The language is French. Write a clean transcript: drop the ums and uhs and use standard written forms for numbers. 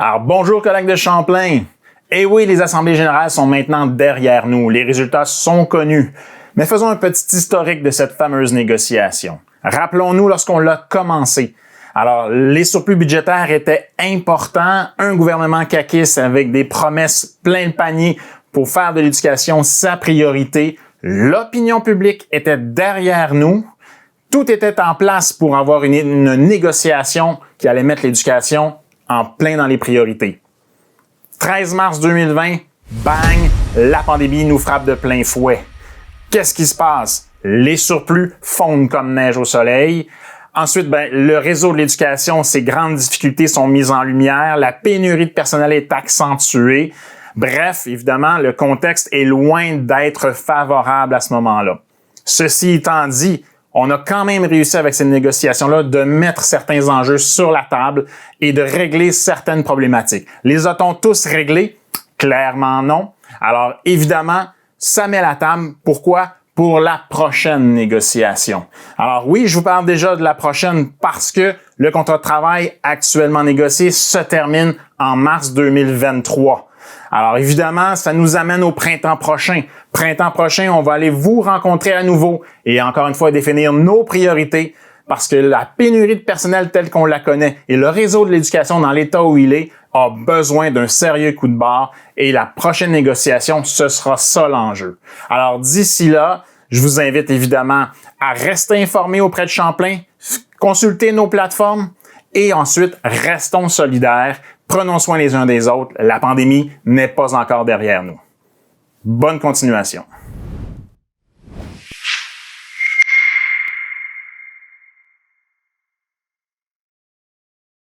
Alors, bonjour collègues de Champlain. Eh oui, les assemblées générales sont maintenant derrière nous. Les résultats sont connus. Mais faisons un petit historique de cette fameuse négociation. Rappelons-nous lorsqu'on l'a commencé. Alors, les surplus budgétaires étaient importants. Un gouvernement caquiste avec des promesses plein de panier pour faire de l'éducation sa priorité. L'opinion publique était derrière nous. Tout était en place pour avoir une négociation qui allait mettre l'éducation en plein dans les priorités. 13 mars 2020, bang, la pandémie nous frappe de plein fouet. Qu'est-ce qui se passe? Les surplus fondent comme neige au soleil. Ensuite, le réseau de l'éducation, ses grandes difficultés sont mises en lumière. La pénurie de personnel est accentuée. Bref, évidemment, le contexte est loin d'être favorable à ce moment-là. Ceci étant dit, on a quand même réussi avec ces négociations-là de mettre certains enjeux sur la table et de régler certaines problématiques. Les a-t-on tous réglés? Clairement non. Alors évidemment, ça met la table. Pourquoi? Pour la prochaine négociation. Alors oui, je vous parle déjà de la prochaine parce que le contrat de travail actuellement négocié se termine en mars 2023. Alors évidemment, ça nous amène au printemps prochain. Printemps prochain, on va aller vous rencontrer à nouveau et encore une fois définir nos priorités parce que la pénurie de personnel telle qu'on la connaît et le réseau de l'éducation dans l'état où il est a besoin d'un sérieux coup de barre et la prochaine négociation, ce sera ça l'enjeu. Alors d'ici là, je vous invite évidemment à rester informé auprès de Champlain, consulter nos plateformes et ensuite restons solidaires. Prenons soin les uns des autres. La pandémie n'est pas encore derrière nous. Bonne continuation.